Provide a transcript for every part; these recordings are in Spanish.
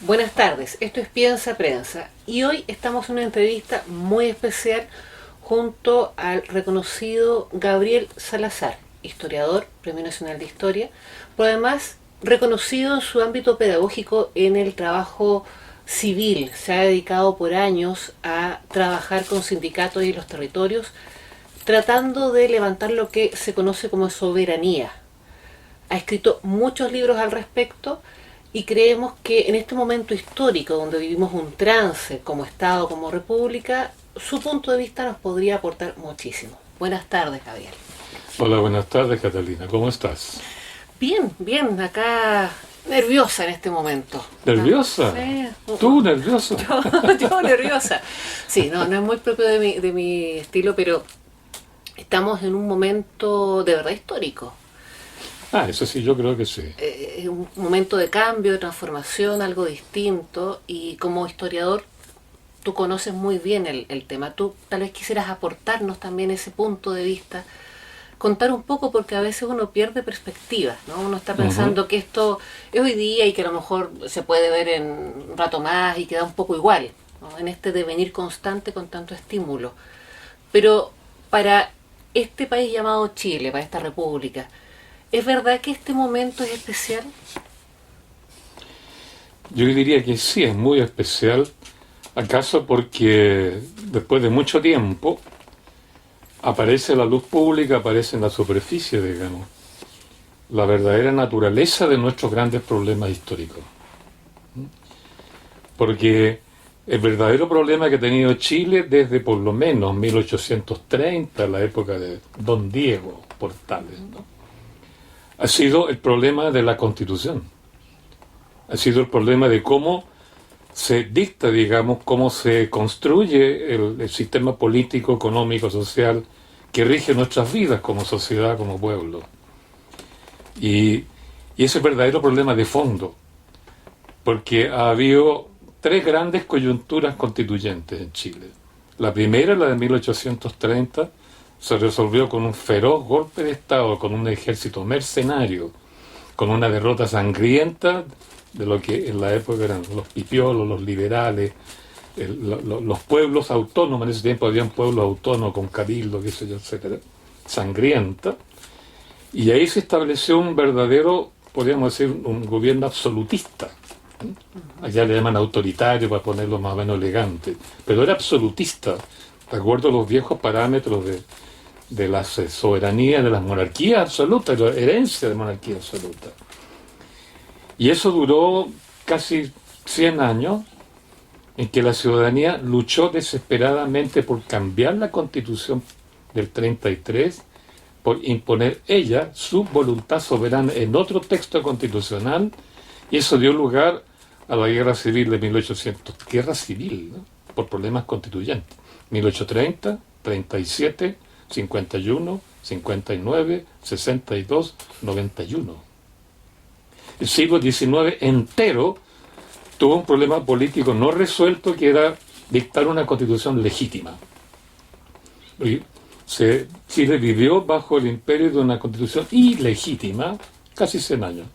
Buenas tardes, esto es Piensa Prensa y hoy estamos en una entrevista muy especial junto al reconocido Gabriel Salazar, historiador, Premio Nacional de Historia, pero además reconocido en su ámbito pedagógico en el trabajo civil. Se ha dedicado por años a trabajar con sindicatos y los territorios, tratando de levantar lo que se conoce como soberanía. Ha escrito muchos libros al respecto y creemos que en este momento histórico donde vivimos un trance como Estado, como República, su punto de vista nos podría aportar muchísimo. Buenas tardes, Javier. Hola, buenas tardes, Catalina. ¿Cómo estás? Bien, bien, acá nerviosa en este momento. ¿Nerviosa? Sí. ¿Tú nerviosa? Yo nerviosa. Sí, no es muy propio de mi estilo, pero estamos en un momento de verdad histórico. Eso sí, yo creo que sí. Un momento de cambio, de transformación, algo distinto, y como historiador tú conoces muy bien el tema. Tú tal vez quisieras aportarnos también ese punto de vista, contar un poco, porque a veces uno pierde perspectiva, ¿no? Uno está pensando que esto es hoy día y que a lo mejor se puede ver en un rato más y queda un poco igual, ¿no? En este devenir constante con tanto estímulo. Pero para este país llamado Chile, para esta república, ¿es verdad que este momento es especial? Yo diría que sí, es muy especial. ¿Acaso porque después de mucho tiempo aparece la luz pública, aparece en la superficie, digamos, la verdadera naturaleza de nuestros grandes problemas históricos? Porque el verdadero problema que ha tenido Chile desde por lo menos 1830, la época de Don Diego Portales, ¿no?, ha sido el problema de la Constitución. Ha sido el problema de cómo se dicta, digamos, cómo se construye el sistema político, económico, social que rige nuestras vidas como sociedad, como pueblo. Y ese es el verdadero problema de fondo, porque ha habido tres grandes coyunturas constituyentes en Chile. La primera, la de 1830, se resolvió con un feroz golpe de Estado, con un ejército mercenario, con una derrota sangrienta de lo que en la época eran los pipiolos, los liberales, los pueblos autónomos. En ese tiempo había pueblos autónomos con cabildo, qué sé yo, etcétera, sangrienta. Y ahí se estableció un verdadero, podríamos decir, un gobierno absolutista. Allá le llaman autoritario para ponerlo más o menos elegante, pero era absolutista, de acuerdo a los viejos parámetros de la soberanía, de las monarquías absolutas, de la herencia de monarquía absoluta. Y eso duró casi 100 años, en que la ciudadanía luchó desesperadamente por cambiar la Constitución del 33, por imponer ella su voluntad soberana en otro texto constitucional, y eso dio lugar a la guerra civil de 1800, guerra civil, ¿no?, por problemas constituyentes, 1830, 37, 51, 59, 62, 91. El siglo XIX entero tuvo un problema político no resuelto, que era dictar una constitución legítima. Y Chile vivió bajo el imperio de una constitución ilegítima casi 100 años.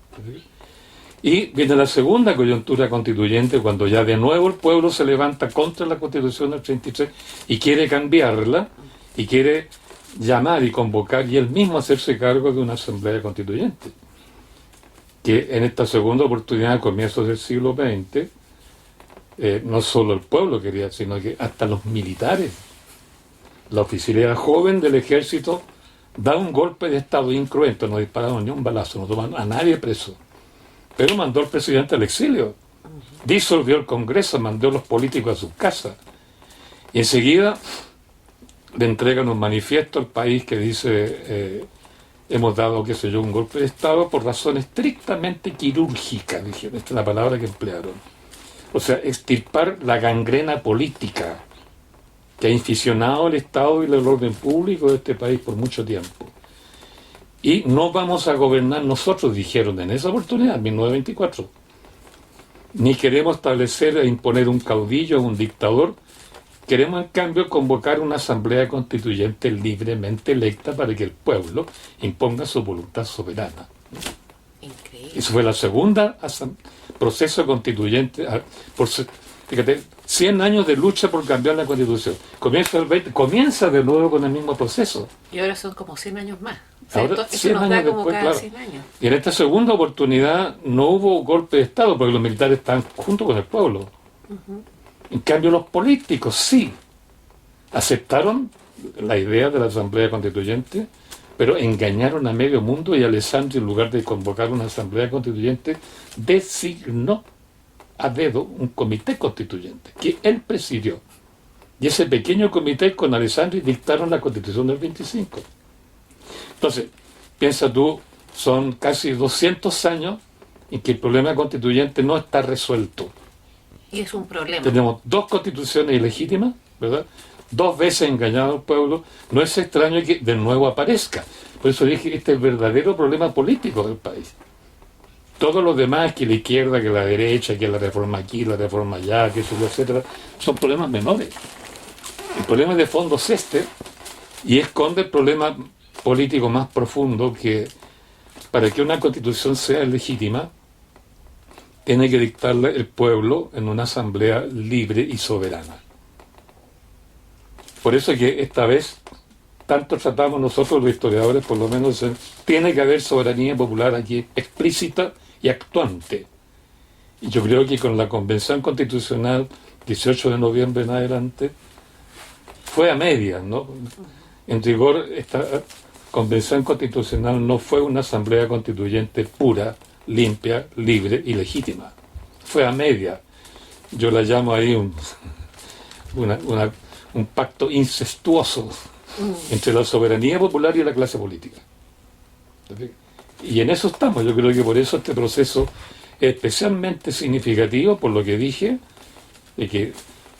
Y viene la segunda coyuntura constituyente, cuando ya de nuevo el pueblo se levanta contra la Constitución del 33 y quiere cambiarla, y quiere llamar y convocar y él mismo hacerse cargo de una asamblea constituyente, que en esta segunda oportunidad, a comienzos del siglo XX, no solo el pueblo quería, sino que hasta los militares, la oficialidad joven del ejército, da un golpe de Estado incruento. No dispararon ni un balazo, no tomaron a nadie preso, pero mandó al presidente al exilio, disolvió el Congreso, mandó a los políticos a sus casas, y enseguida le entregan un manifiesto al país que dice hemos dado, qué sé yo, un golpe de Estado por razones estrictamente quirúrgicas, dijeron, esta es la palabra que emplearon. O sea, extirpar la gangrena política que ha inficionado el Estado y el orden público de este país por mucho tiempo. Y no vamos a gobernar nosotros, dijeron en esa oportunidad, en 1924. Ni queremos establecer e imponer un caudillo o un dictador. Queremos, en cambio, convocar una asamblea constituyente libremente electa para que el pueblo imponga su voluntad soberana. Increíble. Eso fue la segunda proceso constituyente, fíjate, 100 años de lucha por cambiar la Constitución. Comienza de nuevo con el mismo proceso. Y ahora son como 100 años más. O sea, Ahora, eso 100 nos años da como después, cada claro. 100 años. Y en esta segunda oportunidad no hubo golpe de Estado, porque los militares están junto con el pueblo. En cambio, los políticos sí aceptaron la idea de la Asamblea Constituyente, pero engañaron a medio mundo, y Alessandri, en lugar de convocar una Asamblea Constituyente, designó a dedo un comité constituyente, que él presidió. Y ese pequeño comité con Alessandri dictaron la Constitución del 25. Entonces, piensa tú, son casi 200 años en que el problema constituyente no está resuelto. Y es un problema. Tenemos 2 constituciones ilegítimas, ¿verdad? 2 veces engañado al pueblo. No es extraño que de nuevo aparezca. Por eso dije, este es el verdadero problema político del país. Todos los demás, que la izquierda, que la derecha, que la reforma aquí, la reforma allá, que eso, etcétera, son problemas menores. El problema de fondo es este, y esconde el problema político más profundo, que para que una constitución sea legítima, tiene que dictarla el pueblo en una asamblea libre y soberana. Por eso que esta vez, tanto tratamos nosotros los historiadores, por lo menos, tiene que haber soberanía popular aquí explícita y actuante. Y yo creo que con la Convención Constitucional, 18 de noviembre en adelante, fue a medias, ¿no? En rigor, esta Convención Constitucional no fue una asamblea constituyente pura, limpia, libre y legítima. Fue a medias. Yo la llamo ahí un pacto incestuoso entre la soberanía popular y la clase política. Y en eso estamos. Yo creo que por eso este proceso es especialmente significativo, por lo que dije, de que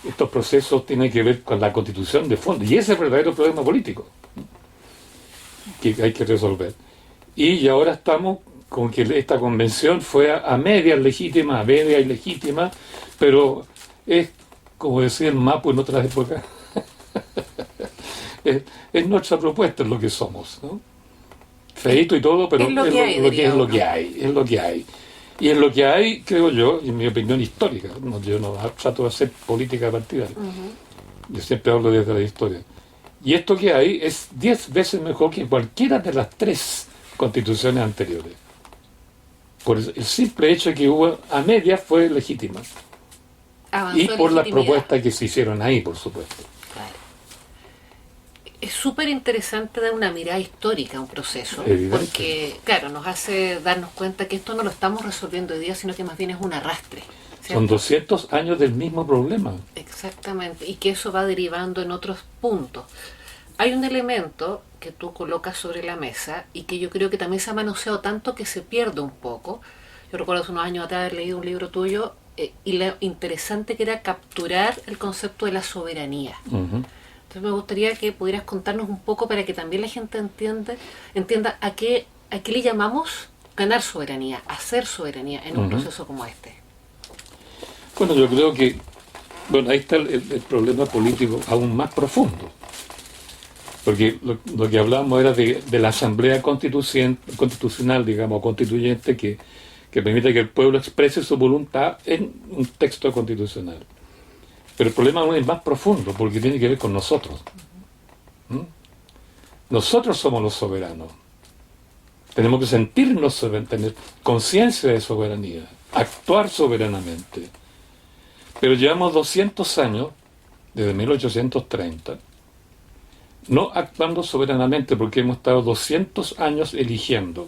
estos procesos tienen que ver con la Constitución de fondo. Y ese es el verdadero problema político que hay que resolver. Y ahora estamos con que esta convención fue a medias legítima, a medias ilegítima, pero es, como decía el Mapu en otras épocas, es nuestra propuesta, es lo que somos, ¿no? Feíto y todo, pero es lo que hay. Y en lo que hay, creo yo, en mi opinión histórica, yo no trato de hacer política partidaria, yo siempre hablo desde la historia. Y esto que hay es 10 veces mejor que cualquiera de las 3 constituciones anteriores. Por el simple hecho de que hubo a medias fue legítima. Avanzó Y por las legitimidad. propuestas que se hicieron ahí, por supuesto. Claro. Es súper interesante dar una mirada histórica a un proceso, Evidente. porque, claro, nos hace darnos cuenta que esto no lo estamos resolviendo hoy día, sino que más bien es un arrastre. ¿Cierto? Son 200 años del mismo problema. Exactamente, y que eso va derivando en otros puntos. Hay un elemento que tú colocas sobre la mesa y que yo creo que también se ha manoseado tanto que se pierde un poco. Yo recuerdo hace unos años atrás haber leído un libro tuyo y lo interesante que era capturar el concepto de la soberanía. Entonces me gustaría que pudieras contarnos un poco para que también la gente entienda a qué le llamamos ganar soberanía, hacer soberanía en un proceso como este. Bueno, yo creo que ahí está el problema político aún más profundo. Porque lo que hablábamos era de la asamblea constitucional, digamos, constituyente, que permite que el pueblo exprese su voluntad en un texto constitucional. Pero el problema aún es más profundo, porque tiene que ver con nosotros. Nosotros somos los soberanos. Tenemos que sentirnos soberanos, tener conciencia de soberanía, actuar soberanamente. Pero llevamos 200 años, desde 1830, no actuando soberanamente, porque hemos estado 200 años eligiendo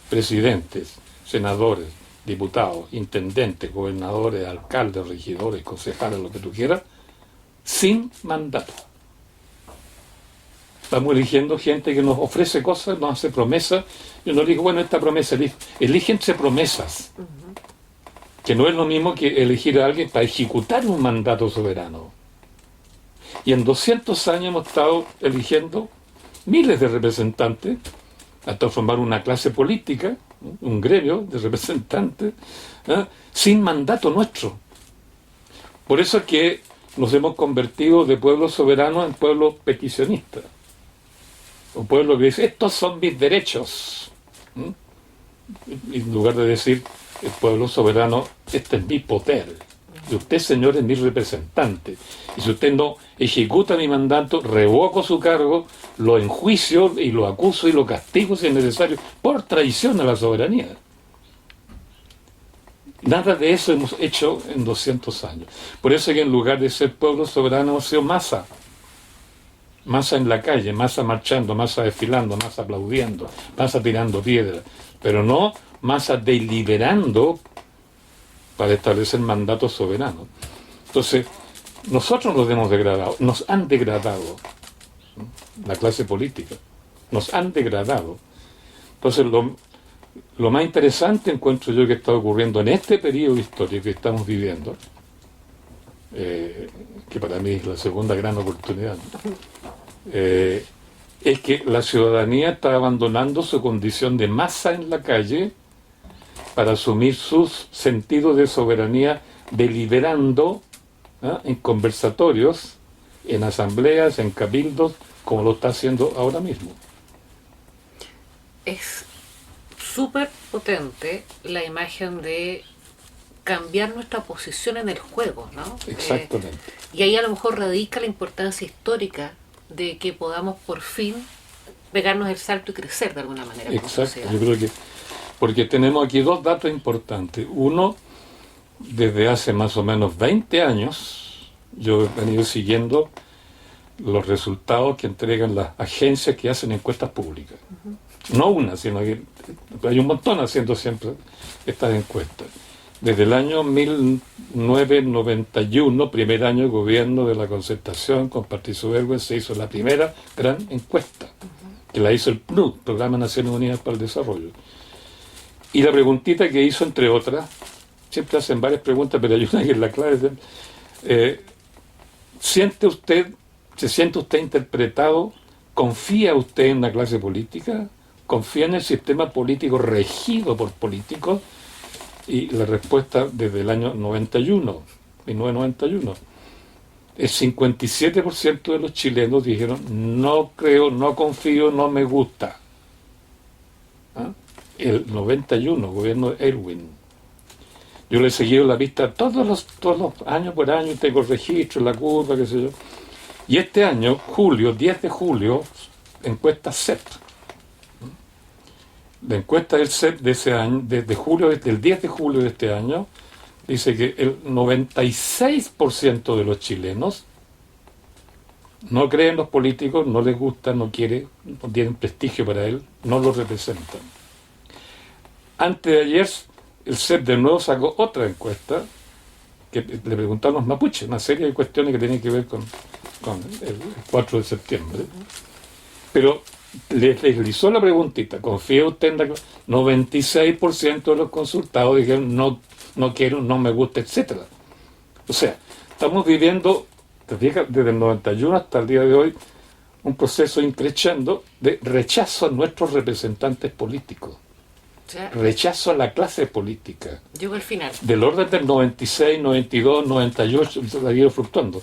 presidentes, senadores, diputados, intendentes, gobernadores, alcaldes, regidores, concejales, lo que tú quieras, sin mandato. Estamos eligiendo gente que nos ofrece cosas, nos hace promesas. Yo no digo, bueno, esta promesa, elígense promesas, que no es lo mismo que elegir a alguien para ejecutar un mandato soberano. Y en 200 años hemos estado eligiendo miles de representantes hasta formar una clase política, un gremio de representantes, sin mandato nuestro. Por eso es que nos hemos convertido de pueblo soberano en pueblo peticionista. Un pueblo que dice, estos son mis derechos. En lugar de decir, el pueblo soberano, este es mi poder, y usted, señor, es mi representante, y si usted no ejecuta mi mandato, revoco su cargo, lo enjuicio y lo acuso y lo castigo si es necesario, por traición a la soberanía. Nada de eso hemos hecho en 200 años. Por eso que en lugar de ser pueblo soberano hemos sido masa. Masa en la calle, masa marchando, masa desfilando, masa aplaudiendo, masa tirando piedras. Pero no masa deliberando para establecer mandatos soberanos. Entonces, nosotros nos hemos degradado, nos han degradado. La clase política. Nos han degradado. Entonces, lo más interesante encuentro yo que está ocurriendo en este periodo histórico que estamos viviendo, que para mí es la segunda gran oportunidad, es que la ciudadanía está abandonando su condición de masa en la calle para asumir sus sentidos de soberanía deliberando, ¿ah?, en conversatorios, en asambleas, en cabildos, como lo está haciendo ahora mismo. Es súper potente la imagen de cambiar nuestra posición en el juego, ¿no? Exactamente. Y ahí a lo mejor radica la importancia histórica de que podamos por fin pegarnos el salto y crecer de alguna manera. Exacto, yo creo que porque tenemos aquí dos datos importantes. Uno, desde hace más o menos 20 años, yo he venido siguiendo los resultados que entregan las agencias que hacen encuestas públicas. No una, sino que hay un montón haciendo siempre estas encuestas. Desde el año 1991, primer año de gobierno de la Concertación con Patricio Bergüen, se hizo la primera gran encuesta, que la hizo el PNUD, Programa Naciones Unidas para el Desarrollo. Y la preguntita que hizo, entre otras, siempre hacen varias preguntas, pero hay una que es la clave, ¿se siente usted interpretado? ¿Confía usted en la clase política? ¿Confía en el sistema político regido por políticos? Y la respuesta desde el año 1991, el 57% de los chilenos dijeron no creo, no confío, no me gusta. ¿Ah? El 91, gobierno de Erwin. Yo le he seguido la pista todos los años por año, tengo registro, la curva, qué sé yo. Y este año, julio, 10 de julio, encuesta CEP. La encuesta del CEP de ese año, desde julio, del 10 de julio de este año, dice que el 96% de los chilenos no creen en los políticos, no les gusta, no quiere, no tienen prestigio para él, no los representan. Antes de ayer, el CEP de nuevo sacó otra encuesta que le preguntaron a los mapuches, una serie de cuestiones que tienen que ver con el 4 de septiembre. Pero les hizo la preguntita, ¿confía usted en la...? 96% de los consultados dijeron no quiero, no me gusta, etcétera. O sea, estamos viviendo, desde el 91 hasta el día de hoy, un proceso increciendo de rechazo a nuestros representantes políticos. Rechazo a la clase política. Llegó al final. Del orden del 96, 92, 98, se ha ido fluctuando.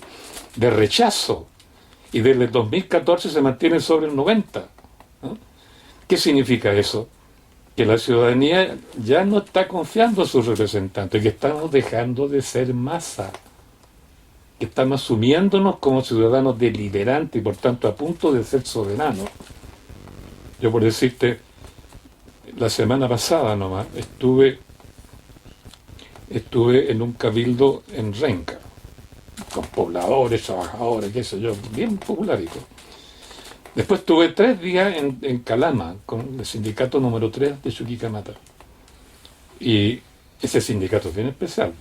De rechazo. Y desde el 2014 se mantiene sobre el 90. ¿No? ¿Qué significa eso? Que la ciudadanía ya no está confiando en sus representantes, que estamos dejando de ser masa, que estamos asumiéndonos como ciudadanos deliberantes y por tanto a punto de ser soberanos. Yo, por decirte, la semana pasada nomás estuve en un cabildo en Renca, con pobladores, trabajadores, qué sé yo, bien popularito. Después estuve 3 días en Calama, con el sindicato número 3 de Chuquicamata. Y ese sindicato es bien especial,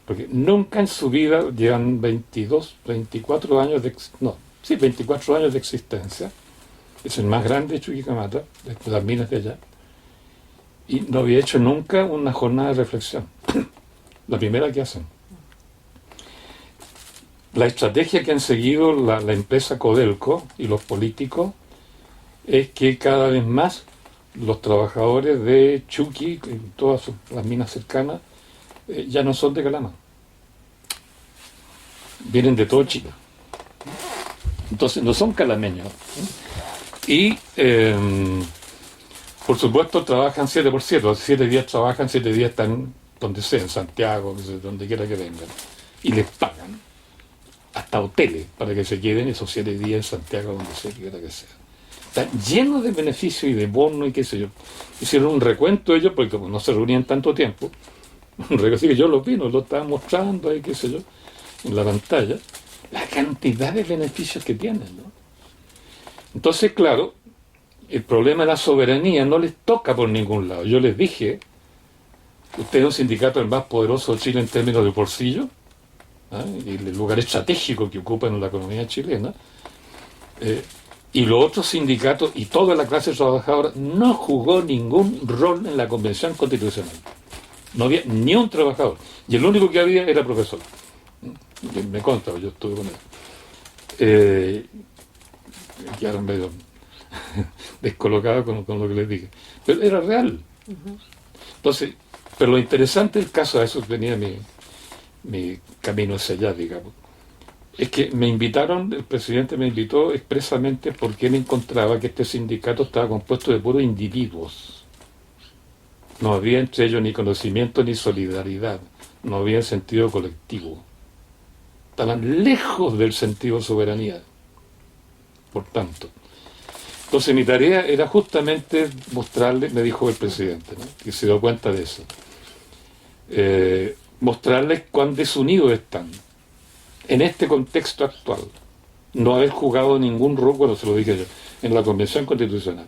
porque nunca en su vida, llevan 24 años de existencia, es el más grande de Chuquicamata, de las minas de allá, y no había hecho nunca una jornada de reflexión. La primera que hacen. La estrategia que han seguido la empresa Codelco y los políticos es que cada vez más los trabajadores de Chuqui, en todas las minas cercanas, ya no son de Calama. Vienen de todo Chile. Entonces no son calameños. Y Por supuesto, trabajan 7 por 7, 7 días trabajan, 7 días están donde sea, en Santiago, donde quiera que vengan. Y les pagan hasta hoteles para que se queden esos 7 días en Santiago, donde sea, quiera que sea. Están llenos de beneficios y de bonos y qué sé yo. Hicieron un recuento ellos, porque como no se reunían tanto tiempo, un recuento que yo los vi, nos lo estaban mostrando ahí, qué sé yo, en la pantalla, la cantidad de beneficios que tienen, ¿no? Entonces, claro, el problema de la soberanía no les toca por ningún lado. Yo les dije, usted es un sindicato el más poderoso de Chile en términos de bolsillo, ¿ah? Y el lugar estratégico que ocupan en la economía chilena, y los otros sindicatos y toda la clase trabajadora no jugó ningún rol en la Convención Constitucional. No había ni un trabajador. Y el único que había era profesor. Me consta, yo estuve con él. Quedaron medio descolocados con lo que les dije. Pero era real. Entonces, pero lo interesante del caso, a eso venía mi camino hacia allá, digamos, es que me invitaron, el presidente me invitó expresamente porque él encontraba que este sindicato estaba compuesto de puros individuos. No había entre ellos ni conocimiento ni solidaridad, no había sentido colectivo. Estaban lejos del sentido de soberanía. Por tanto, entonces mi tarea era justamente mostrarle, me dijo el presidente, ¿no?, que se dio cuenta de eso, mostrarles cuán desunidos están en este contexto actual, no haber jugado ningún rol, bueno, se lo dije yo, en la Convención Constitucional,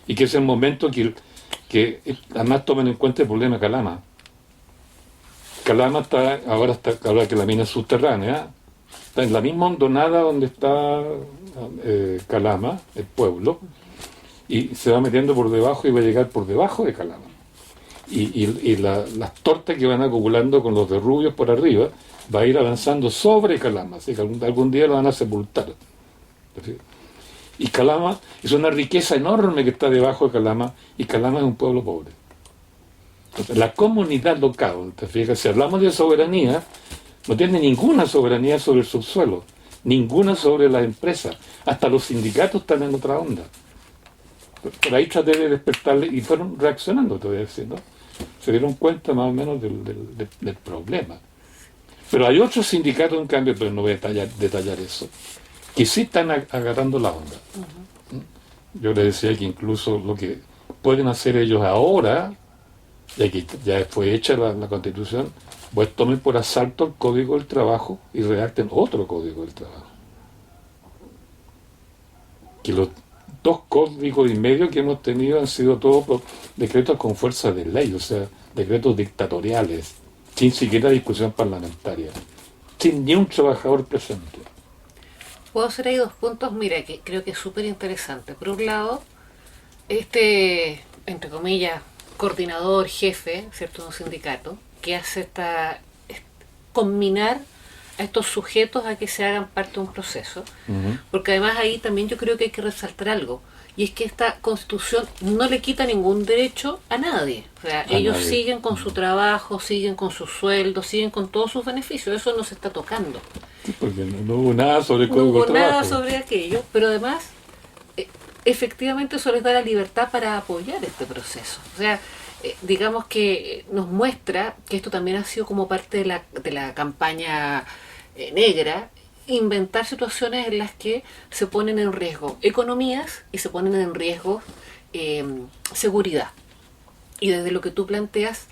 y que es el momento que además tomen en cuenta el problema de Calama. Calama ahora que la mina es subterránea, está en la misma hondonada donde está Calama, el pueblo, y se va metiendo por debajo y va a llegar por debajo de Calama. Y las tortas que van acumulando con los derrubios por arriba va a ir avanzando sobre Calama, así que algún día lo van a sepultar. Y Calama es una riqueza enorme que está debajo de Calama, y Calama es un pueblo pobre. Entonces, la comunidad local, ¿te fijas? Si hablamos de soberanía, no tiene ninguna soberanía sobre el subsuelo, ninguna sobre las empresas, hasta los sindicatos están en otra onda. Por ahí traté de despertarle y fueron reaccionando, te voy a decir, ¿no? Se dieron cuenta más o menos del problema. Pero hay otros sindicatos, en cambio, pero no voy a detallar eso, que sí están agarrando la onda. Yo les decía que incluso lo que pueden hacer ellos ahora, ya que ya fue hecha la Constitución, pues tomen por asalto el Código del Trabajo y redacten otro Código del Trabajo. Que los 2 códigos y medio que hemos tenido han sido todos decretos con fuerza de ley, o sea, decretos dictatoriales, sin siquiera discusión parlamentaria, sin ni un trabajador presente. Puedo hacer ahí 2 puntos, mira, que creo que es súper interesante. Por un lado, este, entre comillas, coordinador, jefe, ¿cierto?, de un sindicato, que hace combinar a estos sujetos a que se hagan parte de un proceso, porque además ahí también yo creo que hay que resaltar algo, y es que esta Constitución no le quita ningún derecho a nadie. O sea, ellos siguen con su trabajo, siguen con sus sueldos, siguen con todos sus beneficios, eso no se está tocando. Sí, porque no hubo nada sobre el No Código hubo del Trabajo. nada sobre aquello, pero además, efectivamente eso les da la libertad para apoyar este proceso. O sea, digamos que nos muestra que esto también ha sido como parte de la campaña negra, inventar situaciones en las que se ponen en riesgo economías y se ponen en riesgo seguridad. Y desde lo que tú planteas,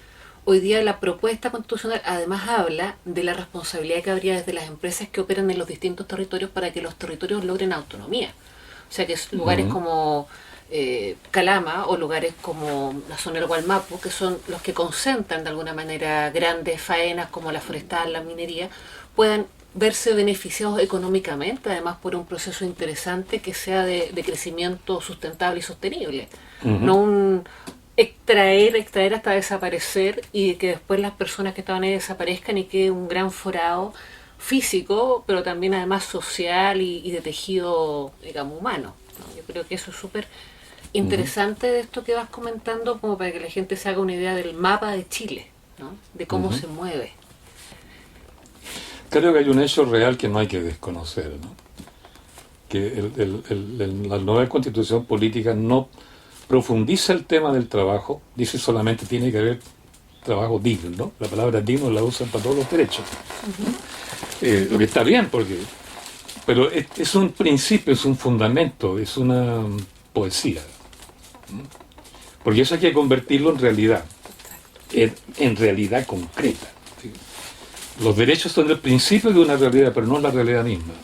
hoy día la propuesta constitucional además habla de la responsabilidad que habría desde las empresas que operan en los distintos territorios para que los territorios logren autonomía. O sea que lugares como Calama o lugares como la zona del Gualmapu, que son los que concentran de alguna manera grandes faenas como la forestal, la minería, puedan verse beneficiados económicamente, además por un proceso interesante que sea de crecimiento sustentable y sostenible. No un extraer hasta desaparecer y que después las personas que estaban ahí desaparezcan y quede un gran forado físico, pero también además social y de tejido, digamos, humano, ¿no? Yo creo que eso es súper interesante de esto que vas comentando, como para que la gente se haga una idea del mapa de Chile, ¿no?, de cómo se mueve. Creo que hay un hecho real que no hay que desconocer, ¿no? Que la nueva constitución política no profundiza el tema del trabajo, dice solamente tiene que haber trabajo digno, ¿no? La palabra digno la usan para todos los derechos. Lo que está bien, pero es un principio, es un fundamento, es una poesía. Porque eso hay que convertirlo en realidad, en realidad concreta. ¿Sí? Los derechos son el principio de una realidad, pero no la realidad misma.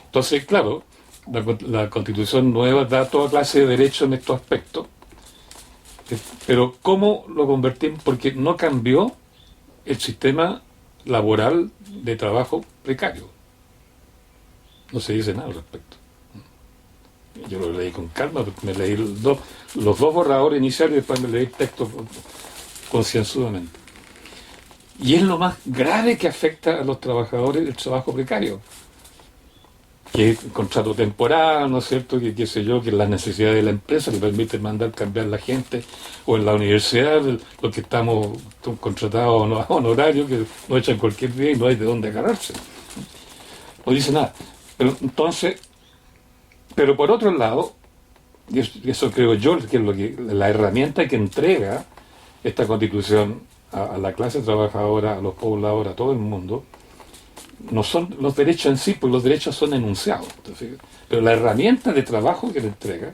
Entonces, claro, la Constitución nueva da toda clase de derechos en estos aspectos, pero ¿cómo lo convertimos? Porque no cambió el sistema laboral de trabajo precario. No se dice nada al respecto. Yo lo leí con calma, me leí los dos borradores iniciales y después me leí el texto concienzudamente. Y es lo más grave que afecta a los trabajadores del trabajo precario, que es el contrato temporal, ¿no es cierto?, que qué sé yo, que las necesidades de la empresa le permiten mandar cambiar la gente, o en la universidad, los que estamos contratados a honorario, que nos echan cualquier día y no hay de dónde agarrarse. No dice nada. Pero entonces, pero por otro lado, y eso creo yo que es la herramienta que entrega esta Constitución a la clase trabajadora, a los pobladores, a todo el mundo, no son los derechos en sí, pues los derechos son enunciados. Entonces, pero la herramienta de trabajo que le entrega,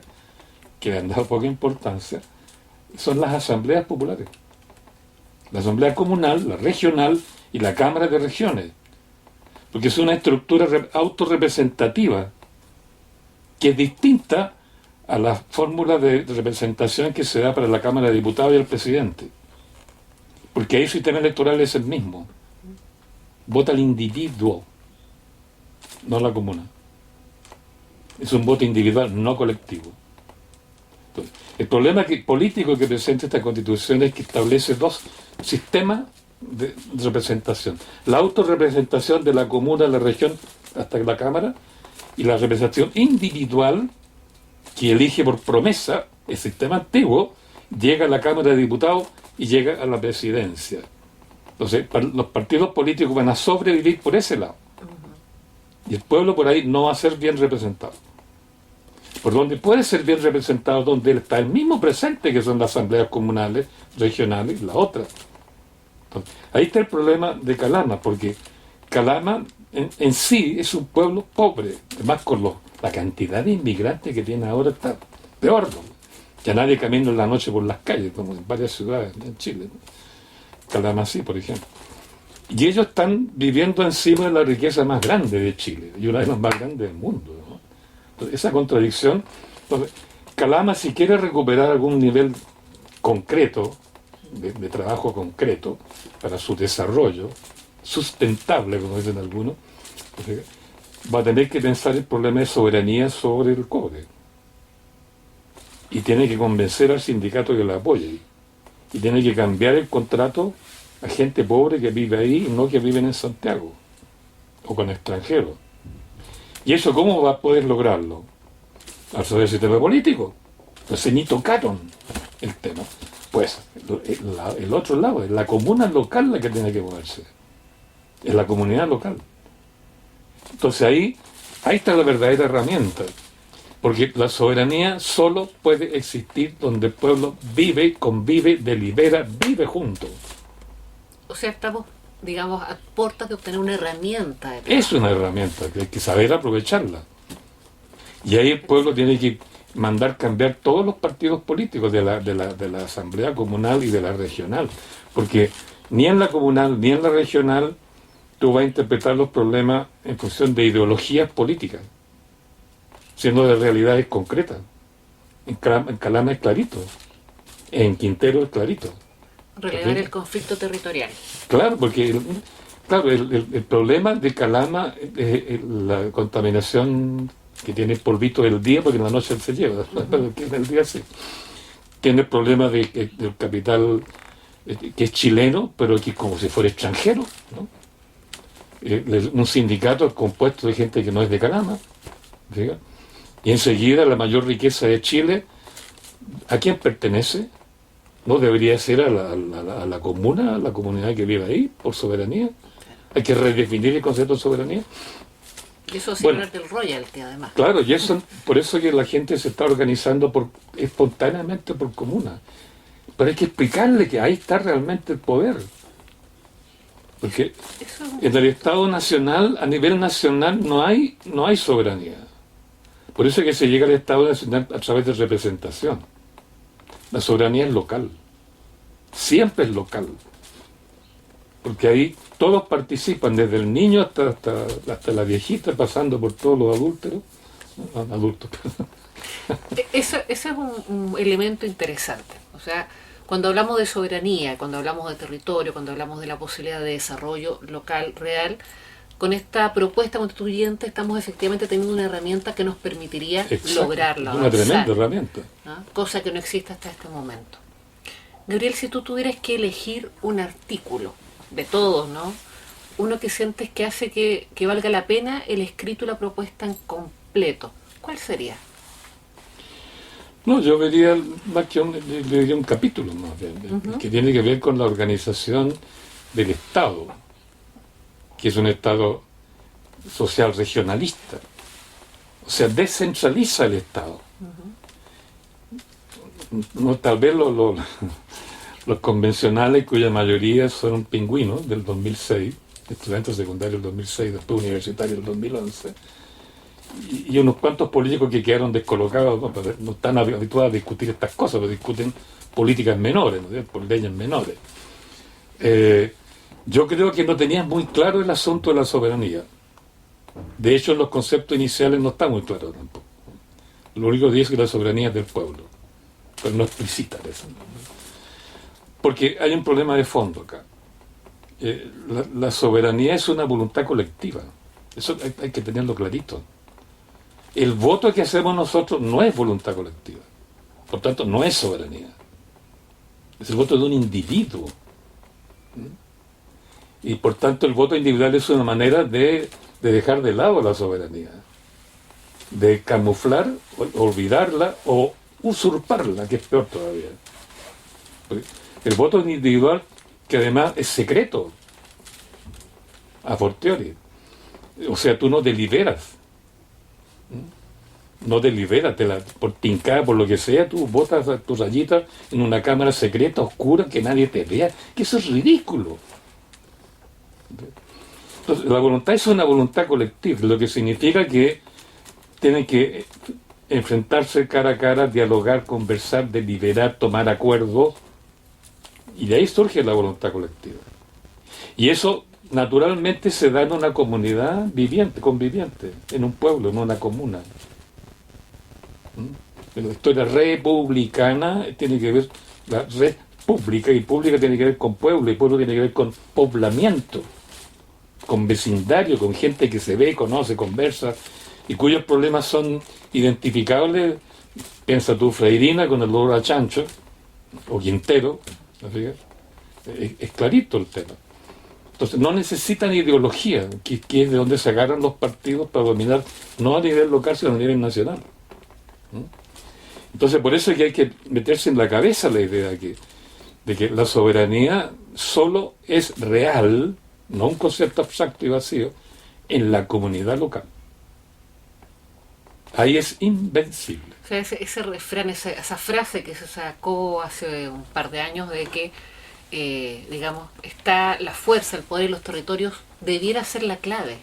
que le han dado poca importancia, son las asambleas populares. La asamblea comunal, la regional y la cámara de regiones. Porque es una estructura autorrepresentativa que es distinta a la fórmula de representación que se da para la Cámara de Diputados y el presidente. Porque ahí el sistema electoral es el mismo. Vota el individuo, no la comuna. Es un voto individual, no colectivo. Entonces, el problema político que presenta esta Constitución es que establece dos sistemas de representación. La autorrepresentación de la comuna, la región, hasta la Cámara, y la representación individual que elige por promesa el sistema antiguo, llega a la Cámara de Diputados y llega a la presidencia. Entonces, los partidos políticos van a sobrevivir por ese lado. Y el pueblo por ahí no va a ser bien representado. Por donde puede ser bien representado, donde está el mismo presente, que son las asambleas comunales, regionales y la otra. Entonces, ahí está el problema de Calama, porque Calama en sí es un pueblo pobre. Además, con la cantidad de inmigrantes que tiene ahora está peor, ¿no? Ya nadie camina en la noche por las calles, como en varias ciudades en Chile, ¿no? Calama sí, por ejemplo. Y ellos están viviendo encima de la riqueza más grande de Chile, y una de las más grandes del mundo, ¿no? Entonces, esa contradicción. Entonces, Calama, si quiere recuperar algún nivel concreto, de trabajo concreto, para su desarrollo, sustentable, como dicen algunos, va a tener que pensar el problema de soberanía sobre el cobre. Y tiene que convencer al sindicato que lo apoye. Y tiene que cambiar el contrato a gente pobre que vive ahí y no que viven en Santiago o con extranjeros. ¿Y eso cómo va a poder lograrlo? Al través del sistema político. Entonces ni tocaron el tema. Pues el otro lado, es la comuna local la que tiene que moverse. Es la comunidad local. Entonces ahí está la verdadera herramienta. Porque la soberanía solo puede existir donde el pueblo vive, convive, delibera, vive junto. O sea, estamos, digamos, a puertas de obtener una herramienta de trabajo. Es una herramienta que hay que saber aprovecharla. Y ahí el pueblo tiene que mandar cambiar todos los partidos políticos de la asamblea comunal y de la regional. Porque ni en la comunal ni en la regional tú vas a interpretar los problemas en función de ideologías políticas, siendo de realidades concretas. En Calama es clarito, en Quintero es clarito. Relevar ¿Sí? el conflicto territorial. Claro, porque el problema de Calama es la contaminación que tiene el polvito del día, porque en la noche él se lleva, pero que en el día sí. Tiene el problema del capital que es chileno, pero que es como si fuera extranjero, ¿no? Un sindicato compuesto de gente que no es de Calama, ¿sí? Y enseguida la mayor riqueza de Chile, ¿a quién pertenece? ¿No debería ser a la comuna, a la comunidad que vive ahí, por soberanía? Hay que redefinir el concepto de soberanía. Y eso sin Bueno, hablar del royalty, además. claro, y eso, por eso que la gente se está organizando espontáneamente por comuna. Pero hay que explicarle que ahí está realmente el poder. Porque Eso, en el Estado Nacional, a nivel nacional, no hay soberanía. Por eso es que se llega al Estado Nacional a través de representación. La soberanía es local. Siempre es local. Porque ahí todos participan, desde el niño hasta la viejita, pasando por todos los adultos. eso es un elemento interesante. O sea, cuando hablamos de soberanía, cuando hablamos de territorio, cuando hablamos de la posibilidad de desarrollo local real, con esta propuesta constituyente estamos efectivamente teniendo una herramienta que nos permitiría Exacto, lograrlo. es una tremenda herramienta. ¿Ah? Cosa que no existe hasta este momento. Gabriel, si tú tuvieras que elegir un artículo, de todos, ¿no? Uno que sientes que hace que valga la pena el escrito y la propuesta en completo, ¿cuál sería? No, yo vería más que le diría un capítulo más bien, que tiene que ver con la organización del Estado, que es un Estado social regionalista. O sea, descentraliza el Estado. No, tal vez los convencionales, cuya mayoría son pingüinos del 2006, estudiantes secundarios del 2006, después universitarios del 2011, y unos cuantos políticos que quedaron descolocados, no están habituados a discutir estas cosas, pero discuten políticas menores, ¿no? Por leyes menores. Yo creo que no tenían muy claro el asunto de la soberanía. De hecho, en los conceptos iniciales no está muy claro tampoco. Lo único que dice es que la soberanía es del pueblo, pero no explicita eso. Porque hay un problema de fondo acá. La soberanía es una voluntad colectiva. Eso hay que tenerlo clarito. El voto que hacemos nosotros no es voluntad colectiva. Por tanto, no es soberanía. Es el voto de un individuo. Y por tanto, el voto individual es una manera de dejar de lado la soberanía. De camuflar, olvidarla o usurparla, que es peor todavía. El voto individual, que además es secreto, a fortiori. O sea, tú no deliberas. No deliberas, por pincada, por lo que sea, tú botas tu rayita en una cámara secreta, oscura, que nadie te vea, que eso es ridículo. Entonces, la voluntad es una voluntad colectiva, lo que significa que tienen que enfrentarse cara a cara, dialogar, conversar, deliberar, tomar acuerdos, y de ahí surge la voluntad colectiva. Y eso naturalmente se da en una comunidad viviente, conviviente, en un pueblo, en una comuna. La historia republicana tiene que ver, la red pública, y pública tiene que ver con pueblo, y pueblo tiene que ver con poblamiento, con vecindario, con gente que se ve, conoce, conversa, y cuyos problemas son identificables. Piensa tú, Freirina con el olor a chancho, o Quintero, ¿no? Es clarito el tema. Entonces no necesitan ideología, que es de donde se agarran los partidos para dominar, no a nivel local, sino a nivel nacional. Entonces por eso es que hay que meterse en la cabeza la idea de que la soberanía solo es real, no un concepto abstracto y vacío, en la comunidad local. Ahí es invencible. O sea, ese refrán, esa frase que se sacó hace un par de años de que, digamos, está la fuerza, el poder y los territorios, debiera ser la clave.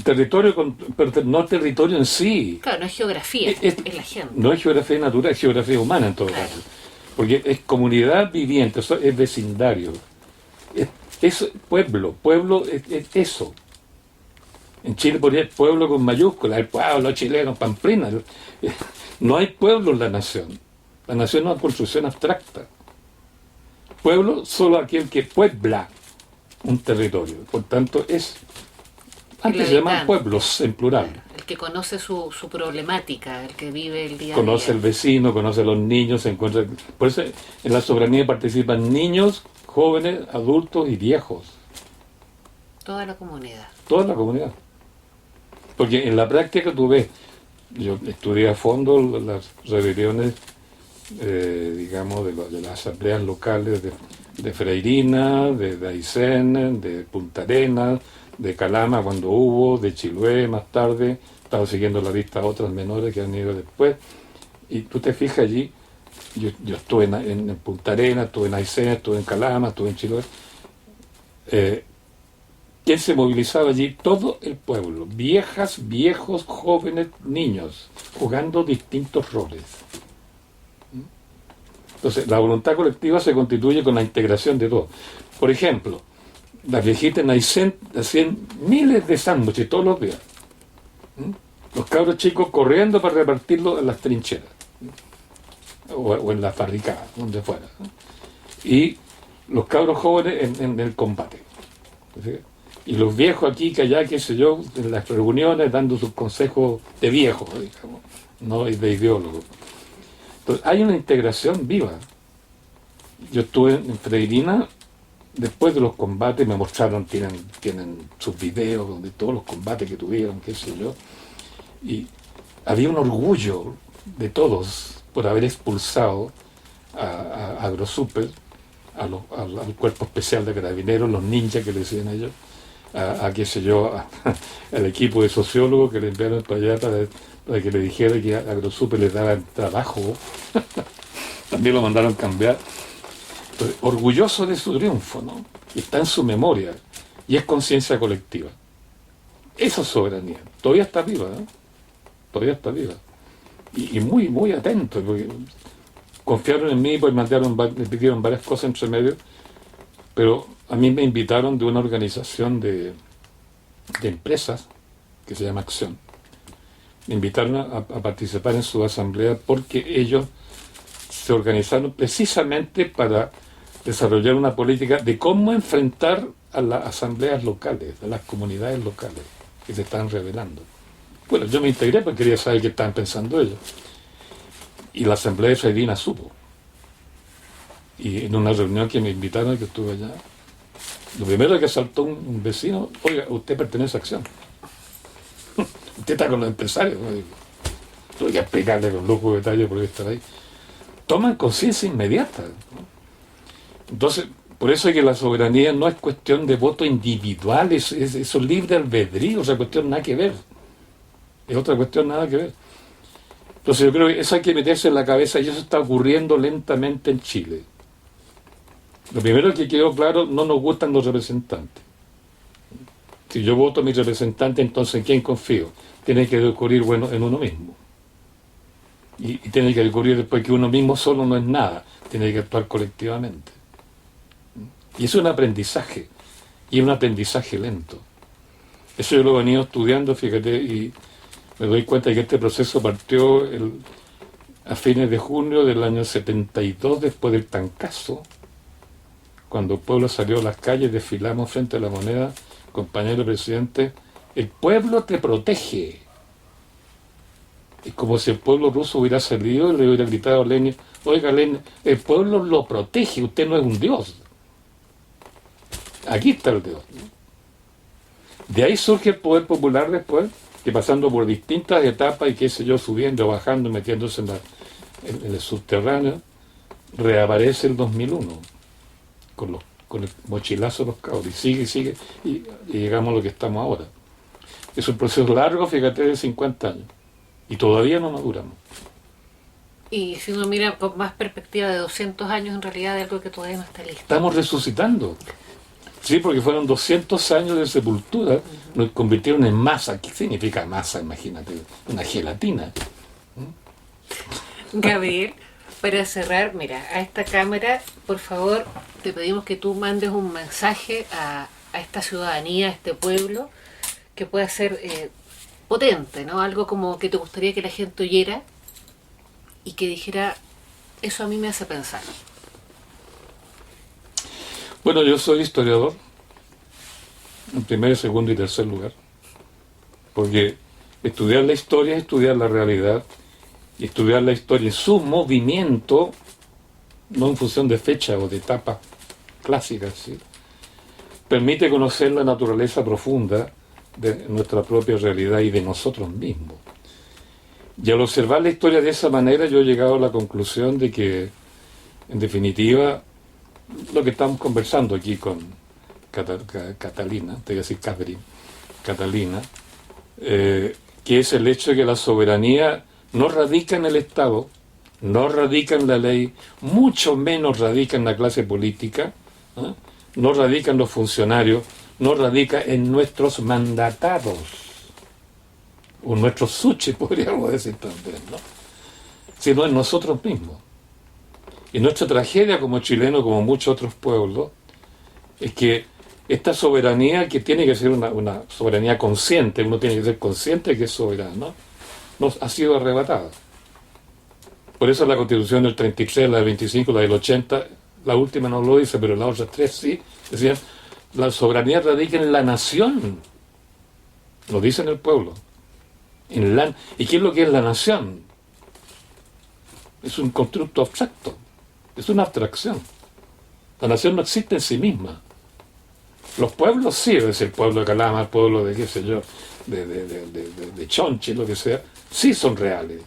Territorio, pero no territorio en sí. Claro, no es geografía, es la gente. No es geografía natural, es geografía humana en todo caso. Porque es comunidad viviente, es vecindario. Es pueblo es eso. En Chile podría ser pueblo con mayúsculas, el pueblo chileno, pamplina. No hay pueblo en la nación. La nación es una construcción abstracta. Pueblo solo aquel que puebla un territorio. Por tanto, antes se llamaban pueblos en plural. El que conoce su problemática, el que vive el día a día. Conoce el vecino, conoce a los niños, se encuentra. Por eso en la soberanía participan niños, jóvenes, adultos y viejos. Toda la comunidad. Toda la comunidad. Porque en la práctica tú ves, yo estudié a fondo las rebeliones, digamos, de las asambleas locales de Freirina, de Aysén, de Punta Arenas, de Calama cuando hubo, de Chiloé más tarde, estaba siguiendo la lista a otras menores que han ido después, y tú te fijas allí, yo estuve en Punta Arenas, estuve en Aysén, estuve en Calama, estuve en Chiloé, ¿quién se movilizaba allí? Todo el pueblo, viejas, viejos, jóvenes, niños, jugando distintos roles. Entonces, la voluntad colectiva se constituye con la integración de todo. Por ejemplo, las viejitas en Aysén hacían miles de sándwiches todos los días. Los cabros chicos corriendo para repartirlo en las trincheras o en las barricadas, donde fuera. Y los cabros jóvenes en el combate. ¿Sí? Y los viejos aquí, que allá, qué sé yo, en las reuniones dando sus consejos de viejos, digamos, no de ideólogos. Entonces, hay una integración viva. Yo estuve en Freirina, después de los combates me mostraron, tienen sus videos de todos los combates que tuvieron, qué sé yo, y había un orgullo de todos por haber expulsado a Agrosuper, al cuerpo especial de carabineros, los ninjas que le decían ellos, qué sé yo, al equipo de sociólogos que le enviaron para allá para que le dijera que Agrosuper les daba trabajo. También lo mandaron cambiar. Entonces, orgulloso de su triunfo, ¿no? Y está en su memoria, y es conciencia colectiva. Esa soberanía todavía está viva, ¿no? Todavía está viva. Y muy, muy atento, porque confiaron en mí, pues me pidieron varias cosas entre medio, pero a mí me invitaron de una organización de empresas que se llama Acción. Me invitaron a participar en su asamblea porque ellos se organizaron precisamente para desarrollar una política de cómo enfrentar a las asambleas locales, a las comunidades locales que se están revelando. Bueno, yo me integré porque quería saber qué estaban pensando ellos. Y la asamblea de Freirina supo. Y en una reunión que me invitaron, que estuve allá, lo primero que saltó un vecino: oiga, usted pertenece a Acción. Usted está con los empresarios. Tuve que explicarle con lujo de detalle por qué estar ahí. Toman conciencia inmediata, ¿no? Entonces, por eso es que la soberanía no es cuestión de voto individual, eso es libre albedrío, o sea, cuestión nada que ver. Es otra cuestión nada que ver. Entonces yo creo que eso hay que meterse en la cabeza, y eso está ocurriendo lentamente en Chile. Lo primero que quedó claro: no nos gustan los representantes. Si yo voto a mi representante, entonces ¿en quién confío? Tiene que ocurrir, bueno, en uno mismo. Y tiene que ocurrir después que uno mismo solo no es nada, tiene que actuar colectivamente. Y es un aprendizaje, y es un aprendizaje lento. Eso yo lo he venido estudiando, fíjate, y me doy cuenta de que este proceso partió a fines de junio del año 72, después del Tancazo, cuando el pueblo salió a las calles, desfilamos frente a la Moneda, compañero presidente: el pueblo te protege. Es como si el pueblo ruso hubiera salido y le hubiera gritado a Lenin: oiga, Lenin, el pueblo lo protege, usted no es un dios. Aquí está el dios. De ahí surge el poder popular después, que pasando por distintas etapas y qué sé yo, subiendo, bajando, metiéndose en el subterráneo, reaparece el 2001 con el mochilazo de los cabros, y sigue, y llegamos a lo que estamos ahora. Es un proceso largo, fíjate, de 50 años, y todavía no maduramos. Y si uno mira con más perspectiva de 200 años, en realidad de algo que todavía no está listo. Estamos resucitando. Sí, porque fueron 200 años de sepultura, nos convirtieron en masa. ¿Qué significa masa? Imagínate, una gelatina. Gabriel, para cerrar, mira, a esta cámara, por favor, te pedimos que tú mandes un mensaje a esta ciudadanía, a este pueblo, que pueda ser potente, ¿no? Algo como que te gustaría que la gente oyera y que dijera: eso a mí me hace pensar. Bueno, yo soy historiador, en primer, segundo y tercer lugar, porque estudiar la historia es estudiar la realidad, y estudiar la historia en su movimiento, no en función de fecha o de etapas clásicas, ¿sí? Permite conocer la naturaleza profunda de nuestra propia realidad y de nosotros mismos. Y al observar la historia de esa manera, yo he llegado a la conclusión de que, en definitiva, lo que estamos conversando aquí con Catalina, te voy a decir Catalina, que es el hecho de que la soberanía no radica en el Estado, no radica en la ley, mucho menos radica en la clase política, ¿eh? No radica en los funcionarios, no radica en nuestros mandatados, o nuestros suches, podríamos decir también, ¿no? Sino en nosotros mismos. Y nuestra tragedia como chileno, como muchos otros pueblos, es que esta soberanía, que tiene que ser una soberanía consciente, uno tiene que ser consciente de que es soberano, nos ha sido arrebatada. Por eso la Constitución del 33, la del 25, la del 80, la última no lo dice, pero las otras tres sí, decían, la soberanía radica en la nación, lo dice en el pueblo. ¿Y qué es lo que es la nación? Es un constructo abstracto, es una abstracción. La nación no existe en sí misma. Los pueblos sí, es el pueblo de Calama, el pueblo de qué sé yo, de Chonchi, lo que sea, sí son reales.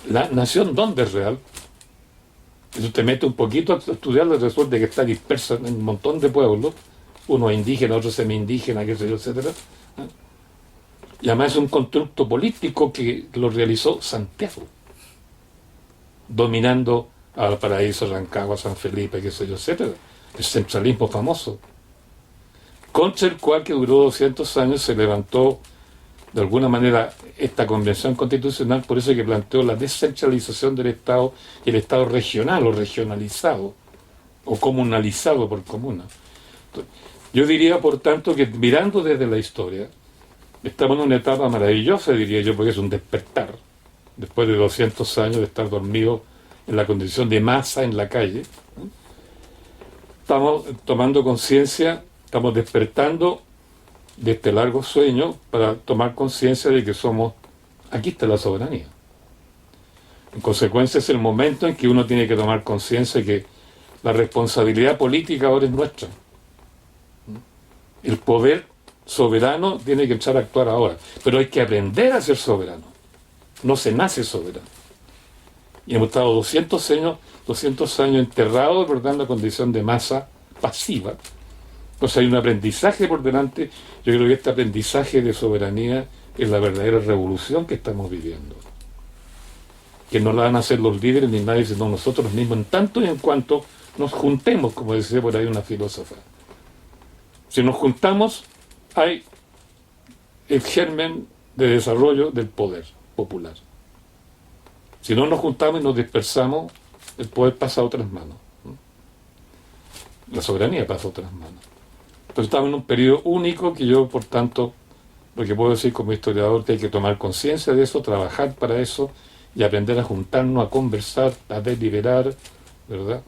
La nación, ¿dónde es real? Si usted mete un poquito a estudiarlo, resulta que está dispersa en un montón de pueblos, unos indígenas, otros semi-indígenas, qué sé yo, etcétera. Y además es un constructo político que lo realizó Santiago, dominando a Valparaíso, Rancagua, San Felipe, qué sé yo, etcétera. El centralismo famoso, contra el cual, que duró 200 años, se levantó de alguna manera esta convención constitucional, por eso que planteó la descentralización del Estado y el Estado regional o regionalizado o comunalizado por comunas. Yo diría, por tanto, que mirando desde la historia, estamos en una etapa maravillosa, diría yo, porque es un despertar, después de 200 años de estar dormido en la condición de masa en la calle. Estamos tomando conciencia, estamos despertando de este largo sueño para tomar conciencia de que aquí está la soberanía. En consecuencia, es el momento en que uno tiene que tomar conciencia de que la responsabilidad política ahora es nuestra. El poder soberano tiene que empezar a actuar ahora, pero hay que aprender a ser soberano. No se nace soberano. Y hemos estado 200 años enterrados, ¿verdad?, en la condición de masa pasiva. Pues hay un aprendizaje por delante. Yo creo que este aprendizaje de soberanía es la verdadera revolución que estamos viviendo. Que no la van a hacer los líderes ni nadie, sino nosotros mismos, en tanto y en cuanto nos juntemos, como decía por ahí una filósofa. Si nos juntamos, hay el germen de desarrollo del poder popular. Si no nos juntamos y nos dispersamos, el poder pasa a otras manos. La soberanía pasa a otras manos. Entonces estamos en un periodo único que yo, por tanto, lo que puedo decir como historiador, que hay que tomar conciencia de eso, trabajar para eso y aprender a juntarnos, a conversar, a deliberar, ¿verdad?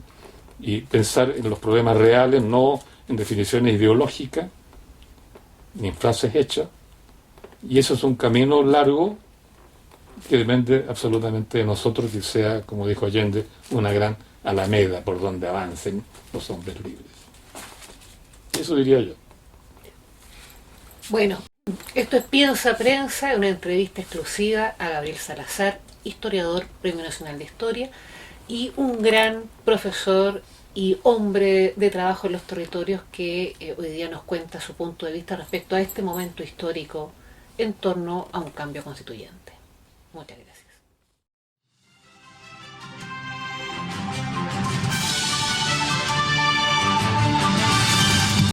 Y pensar en los problemas reales, no en definiciones ideológicas, ni en frases hechas. Y eso es un camino largo que depende absolutamente de nosotros, que sea, como dijo Allende, una gran alameda por donde avancen los hombres libres. Eso diría yo. Bueno, esto es Piensa Prensa, una entrevista exclusiva a Gabriel Salazar, historiador, Premio Nacional de Historia, y un gran profesor y hombre de trabajo en los territorios que hoy día nos cuenta su punto de vista respecto a este momento histórico en torno a un cambio constituyente. Muchas gracias.